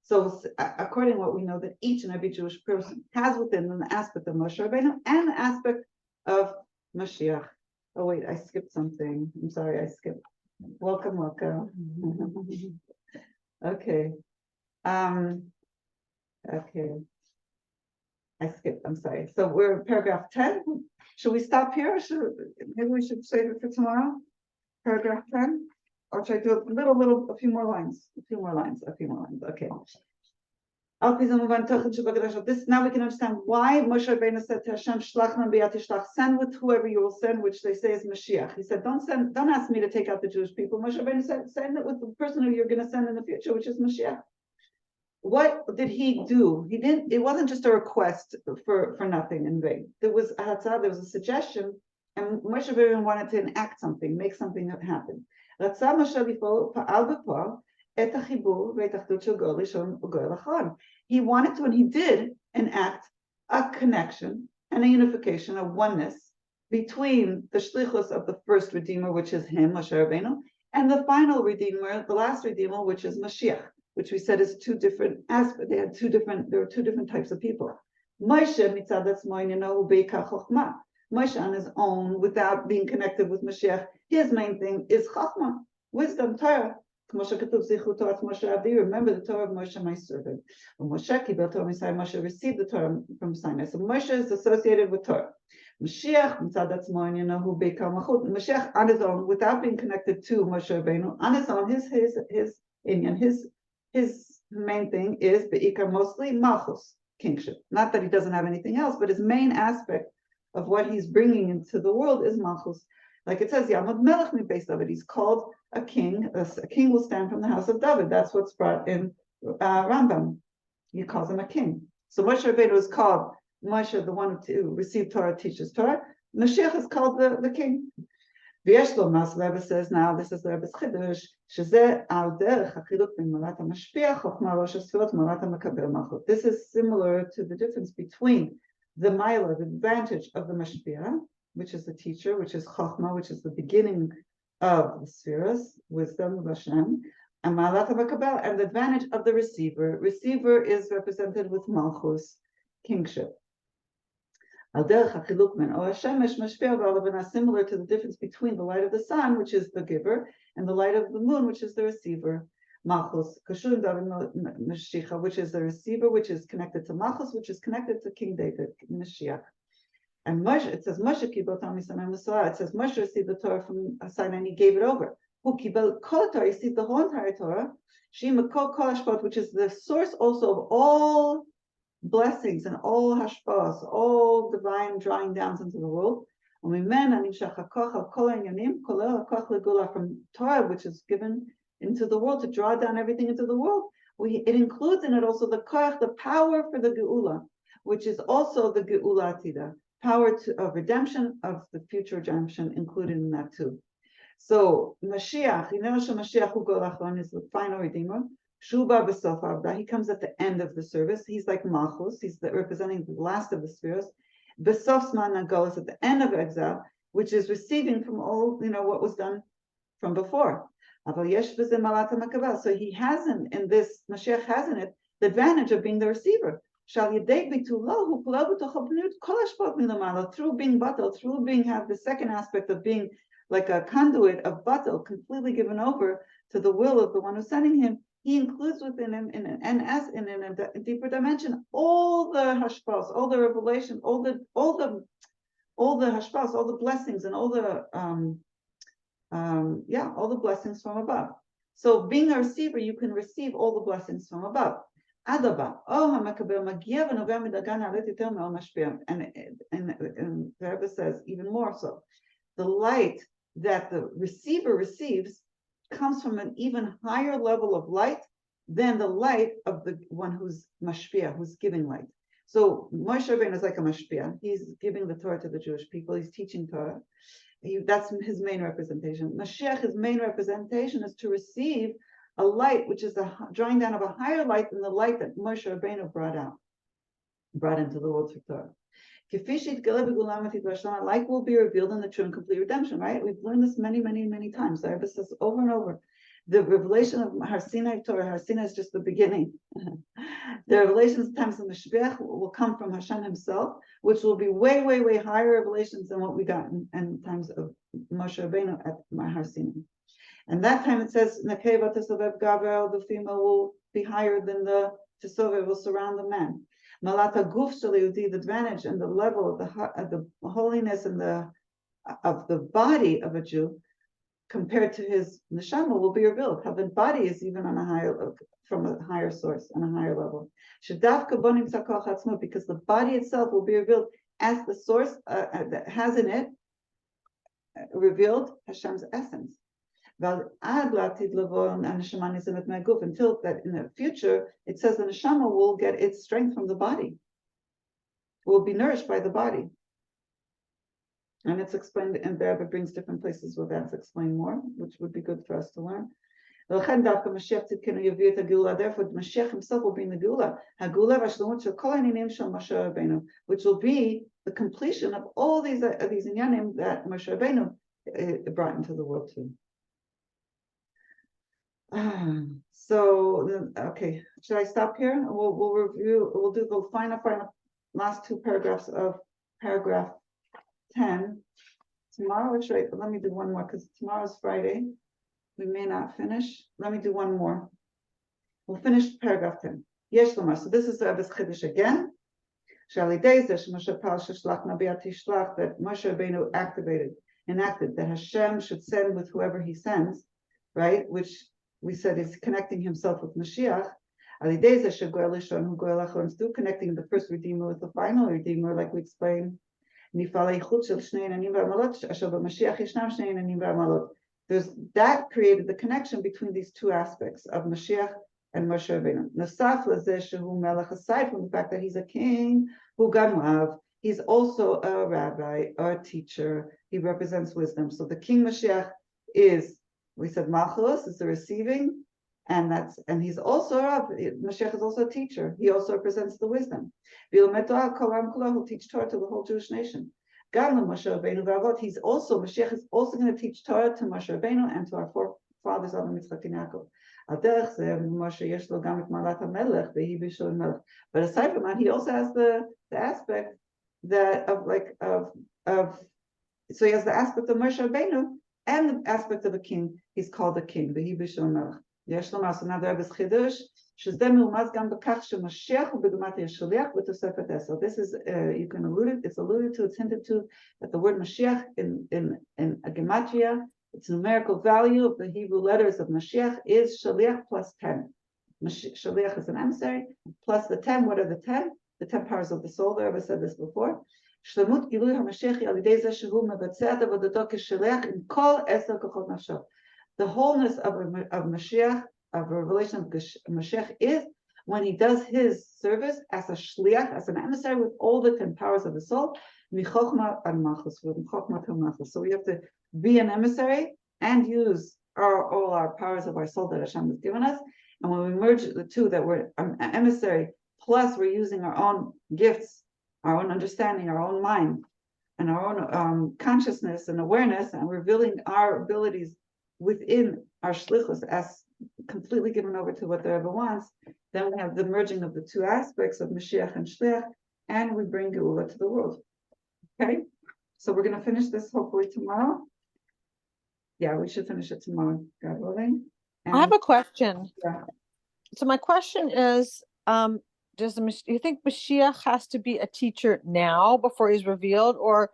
Speaker 1: So according to what we know, that each and every Jewish person has within them the aspect of Moshe Rabbeinu and the aspect of Mashiach. Oh wait, I skipped something. I'm sorry, I skipped. Welcome. Okay. Okay. I skipped. I'm sorry. So we're in paragraph 10. Should we stop here? Maybe we should save it for tomorrow. Paragraph 10, or should I do a few more lines? Okay. This now we can understand why Moshe Rabbeinu said to Hashem, "Shlach b'yat, send with whoever you will send," which they say is Mashiach. He said, "Don't ask me to take out the Jewish people." Moshe Rabbeinu said, "Send it with the person who you're going to send in the future, which is Mashiach." What did he do? He didn't. It wasn't just a request for nothing in vain. There was a suggestion. And Moshe Rabbeinu wanted to enact something, make something happen. He wanted to, and he did enact a connection and a unification, a oneness between the shlichus of the first Redeemer, which is him, Moshe Rabbeinu, and the final Redeemer, the last Redeemer, which is Mashiach, which we said is two different aspects. There were two different types of people. Moshe mitzad atzmo beika chochma. Moshe on his own, without being connected with Mashiach, his main thing is Chachma, wisdom, Torah. Remember the Torah of Moshe, my servant. Moshe received the Torah from Sinai. So Moshe is associated with Torah. Mashiach on his own, without being connected to Moshe Rabbeinu, on his own, his main thing is be'ikar, mostly Malchus, kingship. Not that he doesn't have anything else, but his main aspect of what he's bringing into the world is Malchus. Like it says, Yamad Melech mi Beis David. He's called a king. A king will stand from the house of David. That's what's brought in Rambam. He calls him a king. So Moshe Rabbeinu is called Moshe, the one who received Torah, teaches Torah. Mashiach is called the king. ויש לומר, the Rebbe says now, this is the Rebbe's Chiddush, שזה על דרך החילוק בין מעלת המשפיע, חוכמה ראש הספירות, מעלת המקבל מלכות. This is similar to the difference between the Maila, the advantage of the Mashpia, which is the teacher, which is Chochma, which is the beginning of the spheres, wisdom of Hashem, and Ma'alat HaMakabel, and the advantage of the receiver. Receiver is represented with Malchus, kingship. Al derech hachiluk ben or Hashemesh mashpia v'alavana, similar to the difference between the light of the sun, which is the giver, and the light of the moon, which is the receiver. Malchus, Kashun David Mashiach, which is the receiver, which is connected to Malchus, which is connected to King David, Mashiach. And Moshe, it says Moshe kibel Torah miSinai Messiah. It says Moshe received the Torah from Sinai and he gave it over. Who kibel kol Torah, you see the whole entire Torah. Shema kol kol hashpot, which is the source also of all blessings and all hashpos, all divine drawing downs into the world. From Torah, which is given into the world to draw down everything into the world, it includes in it also the koach, the power for the geula, which is also the geula atida, power of redemption, of the future redemption included in that too. So Mashiach, Mashiach hu is the final redeemer. Shuba b'sof avda, he comes at the end of the service. He's like Malchus, he's representing the last of the spheres. B'sof zman hagol is at the end of exile, which is receiving from all, what was done from before. So he has in this, Mashiach has in it, the advantage of being the receiver. Through being batel, through being have the second aspect of being like a conduit of batel, completely given over to the will of the one who's sending him, he includes within him in a deeper dimension all the hashpos, all the revelation, all the hashpos, all the blessings, and all the all the blessings from above. So being a receiver, you can receive all the blessings from above. Adaba, and the Rebbe says even more so, the light that the receiver receives comes from an even higher level of light than the light of the one who's mashpia, who's giving light. So Moshe Rabbeinu is like a mashpia. He's giving the Torah to the Jewish people. He's teaching Torah. That's his main representation. Mashiach, his main representation is to receive a light which is the drawing down of a higher light than the light that Moshe Rabbeinu brought into the world through Torah. Like will be revealed in the true and complete redemption, right? We've learned this many, many, many times. The Rebbe says over and over, the revelation of Har Sinai Torah, Har Sinai is just the beginning. The revelations times of Meshbeach will come from Hashem himself, which will be way, way, way higher revelations than what we got in times of Moshe Rabbeinu at Har Sinai. And that time it says, Nekeva Tesovev Gabriel, the female will be higher than the Tesovev, will surround the man. Malata Guf Shaliudi, the advantage and the level of the holiness and of the body of a Jew compared to his neshama will be revealed. How the body is even on a higher, from a higher source, on a higher level. Because the body itself will be revealed as the source that has in it revealed Hashem's essence. Until that in the future, it says the neshama will get its strength from the body, will be nourished by the body. And it's explained, and the Rebbe brings different places where that's explained more, which would be good for us to learn. Therefore, Mashiach himself will bring the Geula, which will be the completion of all these inyanim that Moshe Rabbeinu brought into the world too. So, okay, should I stop here? We'll review, we'll do the final last two paragraphs of paragraph 10 tomorrow. Let me do one more because tomorrow's Friday. We may not finish. Let me do one more. We'll finish paragraph 10. Yesh Lomar. So this is the Rebbe's Chiddush again. That Moshe Rabbeinu enacted that Hashem should send with whoever he sends, right? Which we said is connecting himself with Mashiach. Through connecting the first Redeemer with the final Redeemer, like we explained. That created the connection between these two aspects of Mashiach and Moshe Rabbeinu. Aside from the fact that he's a king, who Ganuav, he's also a rabbi or a teacher. He represents wisdom. So the King Mashiach is, we said Malchus is the receiving, and he's also a rabbi. Mashiach is also a teacher. He also represents the wisdom. He'll teach Torah to the whole Jewish nation. He's also, Mashiach is also going to teach Torah to Moshe Rabbeinu and to our forefathers of Yitzchak and Yaakov. But aside from that, he also has the aspect that so he has the aspect of Moshe Rabbeinu and the aspect of a king. He's called a king, the Hebrew Shon Melech. So now the Rebbe's Chidush. So this is you can it's alluded to, it's hinted to that the word Mashiach in a gematria, its numerical value of the Hebrew letters of Mashiach is Shaliach plus 10. Shaliach is an emissary, plus the 10. What are the 10? The 10 powers of the soul. The Rebbe said this before. The wholeness of Mashiach, of a revelation of Mashiach, is when he does his service as a shliach, as an emissary with all the 10 powers of the soul. So we have to be an emissary and use all our powers of our soul that Hashem has given us. And when we merge the two, that we're an emissary, plus we're using our own gifts, our own understanding, our own mind, and our own consciousness and awareness, and revealing our abilities within our shlichus as completely given over to what the Rebbe wants, then we have the merging of the two aspects of Mashiach and Shliach, and we bring Geula to the world. Okay? So we're going to finish this hopefully tomorrow. Yeah, we should finish it tomorrow, God willing.
Speaker 3: I have a question.
Speaker 1: Yeah.
Speaker 3: So my question is, do you think Mashiach has to be a teacher now before he's revealed, or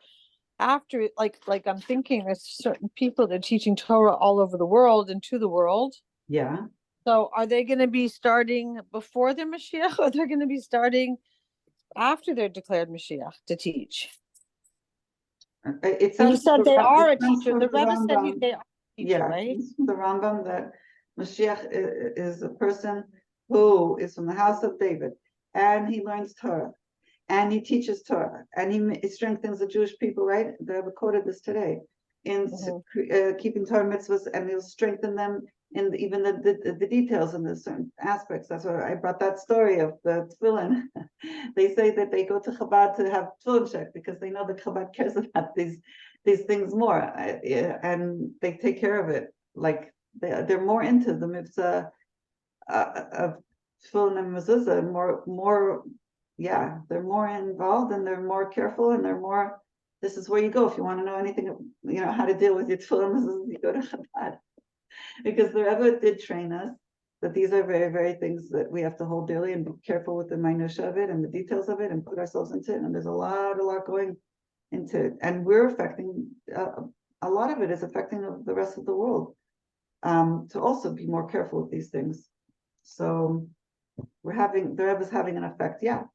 Speaker 3: after? Like I'm thinking there's certain people that are teaching Torah all over the world and to the world.
Speaker 1: Yeah.
Speaker 3: So are they going to be starting before their Mashiach, or they're going to be starting after they're declared Mashiach to teach?
Speaker 1: It
Speaker 3: You
Speaker 1: sounds
Speaker 3: said they are a
Speaker 1: sounds
Speaker 3: teacher.
Speaker 1: from
Speaker 3: The Rebbe said
Speaker 1: Rambam.
Speaker 3: they are a teacher, right?
Speaker 1: It's from the Rambam that Mashiach is a person who is from the house of David, and he learns Torah, and he teaches Torah, and he strengthens the Jewish people, right? The Rebbe quoted this today, in keeping Torah mitzvahs, and he'll strengthen them in even the details and the certain aspects. That's why I brought that story of the tefillin. They say that they go to Chabad to have tefillin checked because they know that Chabad cares about these things more, and they take care of it. Like they're more into the mitzvah of tefillin and mezuzah, more. Yeah, they're more involved and they're more careful and they're more. This is where you go if you want to know anything, how to deal with your tefillin and mezuzah. You go to Chabad. Because the Rebbe did train us that these are very, very things that we have to hold dearly and be careful with the minutiae of it and the details of it and put ourselves into it. And there's a lot going into it. And we're affecting, a lot of it is affecting the rest of the world to also be more careful with these things. So the Rebbe's having an effect. Yeah.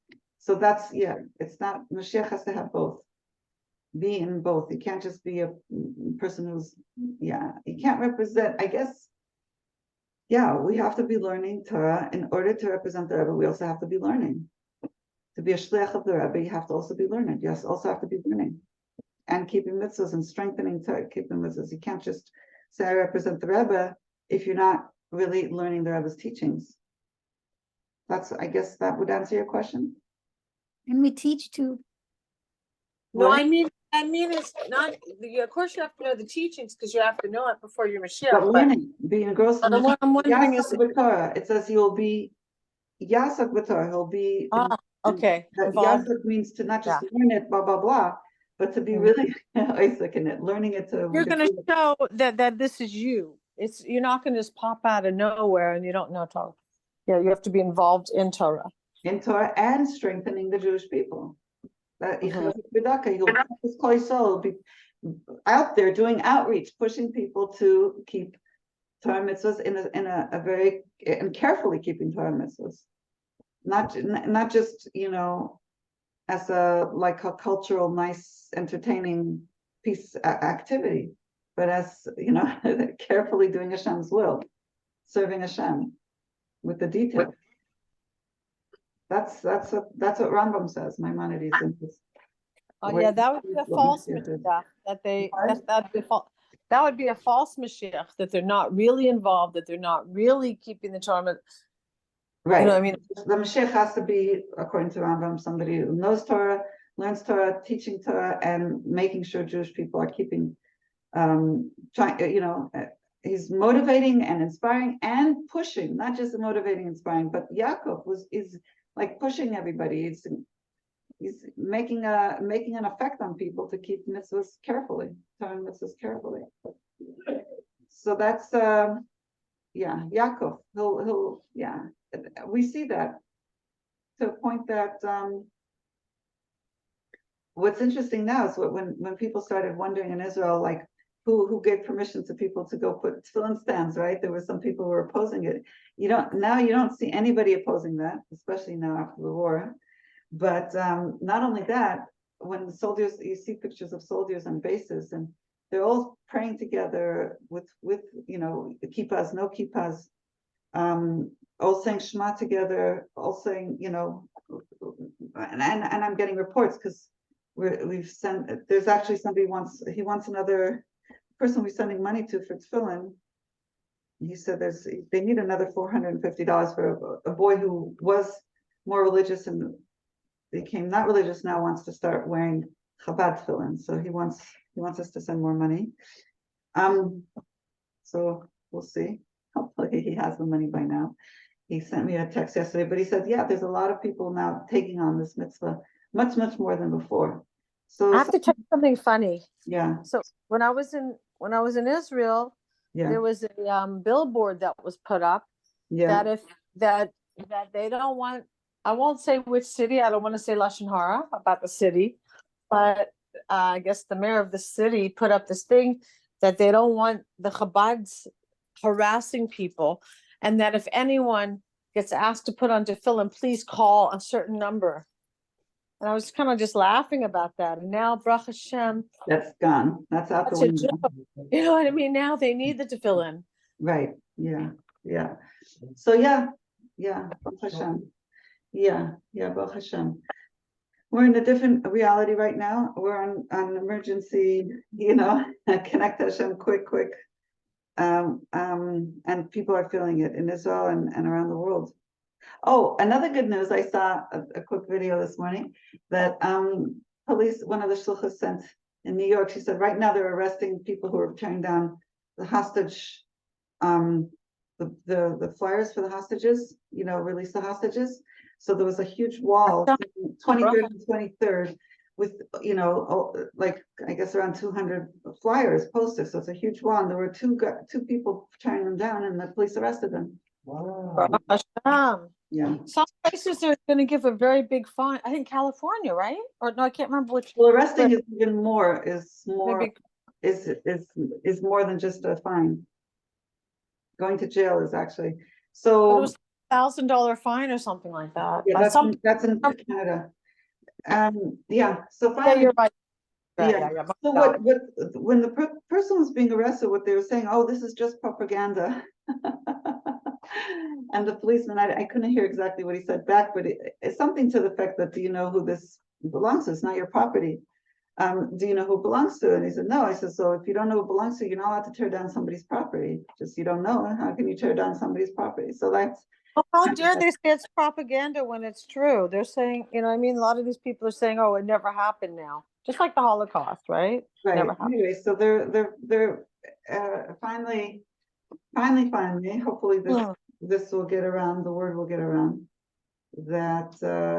Speaker 1: So it's not, Mashiach has to have both. Be in both. You can't just be a person who's, you can't represent, I guess, we have to be learning Torah. In order to represent the Rebbe, we also have to be learning. To be a shliach of the Rebbe, you have to also be learning. You also have to be learning. And keeping mitzvahs and strengthening Torah, keeping mitzvahs. You can't just say, I represent the Rebbe, if you're not really learning the Rebbe's teachings. I guess that would answer your question.
Speaker 2: And we teach too.
Speaker 3: No, I mean, it's not. Of course, you have to know the teachings because you have to know it before you're Mashiach.
Speaker 1: But learning, being engrossed in
Speaker 3: what I'm wondering is,
Speaker 1: it says he will be Yasak B'Torah. He'll be.
Speaker 3: Okay.
Speaker 1: Yasak means to not just learn it, blah blah blah, but to be really Isaac in it, learning it to.
Speaker 3: You're going to show that this is you. You're not going to just pop out of nowhere and you don't know Torah. Yeah, you have to be involved in Torah.
Speaker 1: In Torah and strengthening the Jewish people. That he'll be out there doing outreach, pushing people to keep Torah mitzvahs in a very and carefully keeping Torah mitzvahs, not just as a cultural, nice, entertaining piece activity, but as carefully doing Hashem's will, serving Hashem with the detail. That's what Rambam says. Maimonides in his
Speaker 3: Oh
Speaker 1: Where
Speaker 3: yeah,
Speaker 1: you
Speaker 3: that would be
Speaker 1: see
Speaker 3: a
Speaker 1: what
Speaker 3: false
Speaker 1: Mashiach is.
Speaker 3: Mashiach,
Speaker 1: What?
Speaker 3: that would be a false Mashiach, that they're not really involved, that they're not really keeping the Torah. You
Speaker 1: Right.
Speaker 3: know what I mean?
Speaker 1: The Mashiach has to be, according to Rambam, somebody who knows Torah, learns Torah, teaching Torah, and making sure Jewish people are keeping, he's motivating and inspiring and pushing, not just motivating, inspiring, but Yaakov is like pushing everybody. He's making an effect on people to keep mitzvahs carefully, Torah mitzvahs carefully. So that's Yaakov. He'll we see that to a point that what's interesting now is when people started wondering in Israel, like who gave permission to people to go put tefillin stands, right? There were some people who were opposing it. You don't see anybody opposing that, especially now after the war. But not only that, when the soldiers, you see pictures of soldiers on bases, and they're all praying together with kippahs, no kippahs, all saying Shema together, all saying, and I'm getting reports because we've sent. There's actually somebody he wants another person we're sending money to for tefillin. He said they need another $450 for a boy who was more religious and became not religious now, wants to start wearing Chabad tefillin. So he wants us to send more money. So we'll see. Hopefully he has the money by now. He sent me a text yesterday, but he said, yeah, there's a lot of people now taking on this mitzvah much, much more than before. So
Speaker 3: I have to tell you something funny.
Speaker 1: yeah.
Speaker 3: So when I was in Israel, there was a billboard that was put up that that they don't want. I won't say which city. I don't want to say Lashon Hara about the city, but I guess the mayor of the city put up this thing that they don't want the Chabads harassing people, and that if anyone gets asked to put on tefillin, please call a certain number. And I was kind of just laughing about that. And now, Baruch Hashem,
Speaker 1: that's gone. That's out the window.
Speaker 3: You know what I mean? Now they need the tefillin.
Speaker 1: Right. Yeah. So Baruch Hashem. Baruch Hashem. We're in a different reality right now. We're on emergency, connect Hashem quick. And people are feeling it in Israel and around the world. Oh, another good news, I saw a quick video this morning that police, one of the shluchas sent in New York, she said right now they're arresting people who are tearing down the hostage, the flyers for the hostages, release the hostages. So there was a huge wall, 23rd and 23rd, with, like, I guess around 200 flyers posted. So it's a huge wall. And there were two people tearing them down and the police arrested them.
Speaker 3: Wow.
Speaker 1: Yeah.
Speaker 3: Some places are going to give a very big fine. I think California, right? Or no, I can't remember which.
Speaker 1: Well, arresting is even more, is more than just a fine. Going to jail is actually, so.
Speaker 3: It was $1,000 fine or something like that.
Speaker 1: Yeah, that's in Canada. So finally,
Speaker 3: you're right.
Speaker 1: So when the person was being arrested, what they were saying, oh, this is just propaganda. And the policeman, I couldn't hear exactly what he said back, but it's something to the effect that, do you know who this belongs to? It's not your property. Do you know who it belongs to? And he said, no. I said, so if you don't know who it belongs to, you're not allowed to tear down somebody's property. Just, you don't know. How can you tear down somebody's property? So that's.
Speaker 3: How dare they say it's propaganda when it's true? They're saying, a lot of these people are saying, oh, it never happened now. Just like the Holocaust, right?
Speaker 1: Right.
Speaker 3: Never happened.
Speaker 1: Anyway, so they're finally, hopefully this will get around, the word will get around that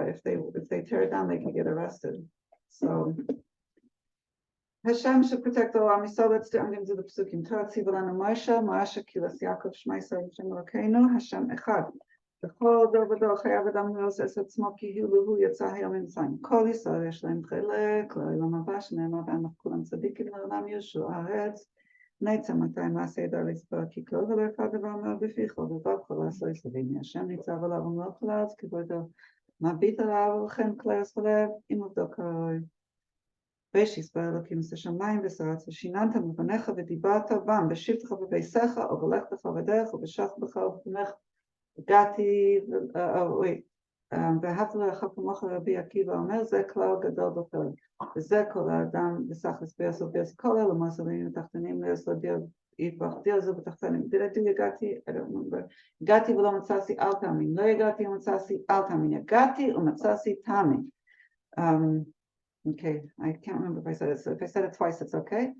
Speaker 1: if they tear it down, they can get arrested. So Hashem should protect all Am Yisrael. I'm going to do the psukim. Torah tziva lanu Moshe, Moshe kilas Yaakov Shema Yisrael Hashem Elokeinu, Hashem Echad. B'chol dor v'dor chayav adam le'os etzmo ki hu luhu yatsa hayom mitzrayim. Kol Yisrael yesh lahem chelek la'olam haba shneimar b'hem kulam tzadikim la'olam yoshu haaretz. Neitza matayim la'aseh dar lizbar ki kol v'lo echad davar me'od b'ficho v'vav kol ha'aseh yisrael Hashem nitzav alav u'mlo chalaz k'vodo mabit alav v'chem k'leis chalev imuvdo karoi. וישספר אלוקים את השמיים ושרץ ושיננת מבניך ודיברת בם בשבתך ובביסך ובלכתך בדרך ובשכבך ובפניך הגעתי ואהבת לרעך כמוך רבי עקיבא אומר זה כלל גדול בפרק. וזה כל האדם בסחס ביוסו ביוס כל הלמוסרים ותחתנים ליוסו דיר יתבח דיר זו בתחתנים. Did I do הגעתי? I don't remember. הגעתי ולא מצאתי אל תאמין. לא הגעתי ומצאתי אל תאמין. הגעתי ומצאתי תאמין. Okay, I can't remember if I said it. So if I said it twice, it's okay.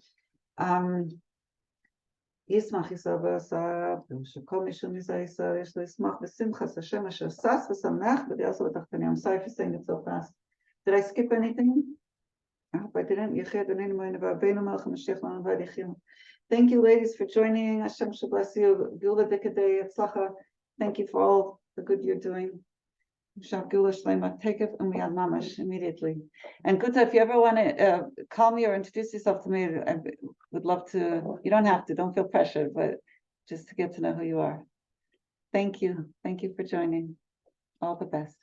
Speaker 1: ישמח ישראל ועשה, שכל מישהו מזה ישראל יש לשמח בשמחת השם אשר שש ושמח בדיעשו בתחתנים. I'm sorry for saying it so fast. Did I skip anything? I hope I didn't. יחי אדוננו מלכנו ורבנו מלך המשיח לנו ועד יחינו. Thank you ladies for joining. Hashem should bless you. Gula Dikadei Atzlacha. Thank you for all the good you're doing. Shav Gula Shlema. Take it and we have mamash immediately. And Guta, if you ever want to call me or introduce yourself to me, I would love to. You don't have to. Don't feel pressured, but just to get to know who you are. Thank you. Thank you for joining. All the best.